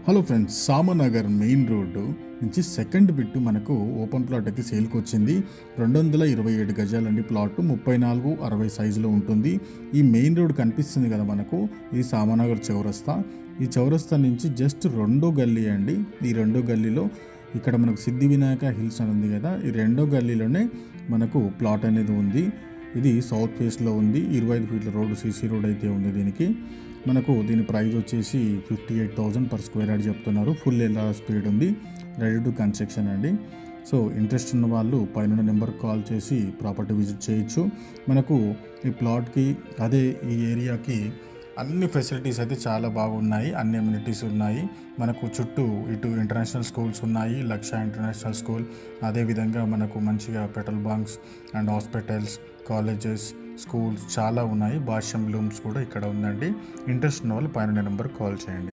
Hello friends, సామనగర్ main road నుంచి second bit మనకు open plot అయితే సేల్కి వచ్చింది. 227 గజాలండి ప్లాట్, 34-60 సైజులో ఉంటుంది. ఈ మెయిన్ రోడ్ కనిపిస్తుంది కదా మనకు, ఇది సామనగర్ చౌరస్తా. ఈ చౌరస్తా నుంచి జస్ట్ రెండో గల్లీ అండి. ఈ రెండో గల్లీలో ఇక్కడ మనకు సిద్ధి వినాయక హిల్స్ అని ఉంది కదా, ఈ రెండో గల్లీలోనే మనకు ప్లాట్ అనేది ఉంది. ఇది సౌత్ ఫేస్లో ఉంది. 25 ఫీట్ల రోడ్డు, సీసీ రోడ్ అయితే ఉంది. మనకు దీని ప్రైస్ వచ్చేసి 58,000 పర్ స్క్వేర్ యార్డ్ చెప్తున్నారు. ఫుల్ ఎల్ఆర్ స్పీడ్ ఉంది, రెడీ టు కన్స్ట్రక్షన్ అండి. సో ఇంట్రెస్ట్ ఉన్న వాళ్ళు పైన నెంబర్కి కాల్ చేసి ప్రాపర్టీ విజిట్ చేయొచ్చు. మనకు ఈ ప్లాట్కి అదే ఈ ఏరియాకి అన్ని ఫెసిలిటీస్ అయితే చాలా బాగున్నాయి, అన్ని అమ్యూనిటీస్ ఉన్నాయి. మనకు చుట్టూ ఇటు ఇంటర్నేషనల్ స్కూల్స్ ఉన్నాయి, లక్ష ఇంటర్నేషనల్ స్కూల్, అదేవిధంగా మనకు మంచిగా petrol bunks and hospitals, colleges, schools చాలా ఉన్నాయి. భాష్యం లూమ్స్ కూడా ఇక్కడ ఉందండి. ఇంట్రెస్ట్ ఉన్న వాళ్ళు పైన నెంబర్కి కాల్ చేయండి.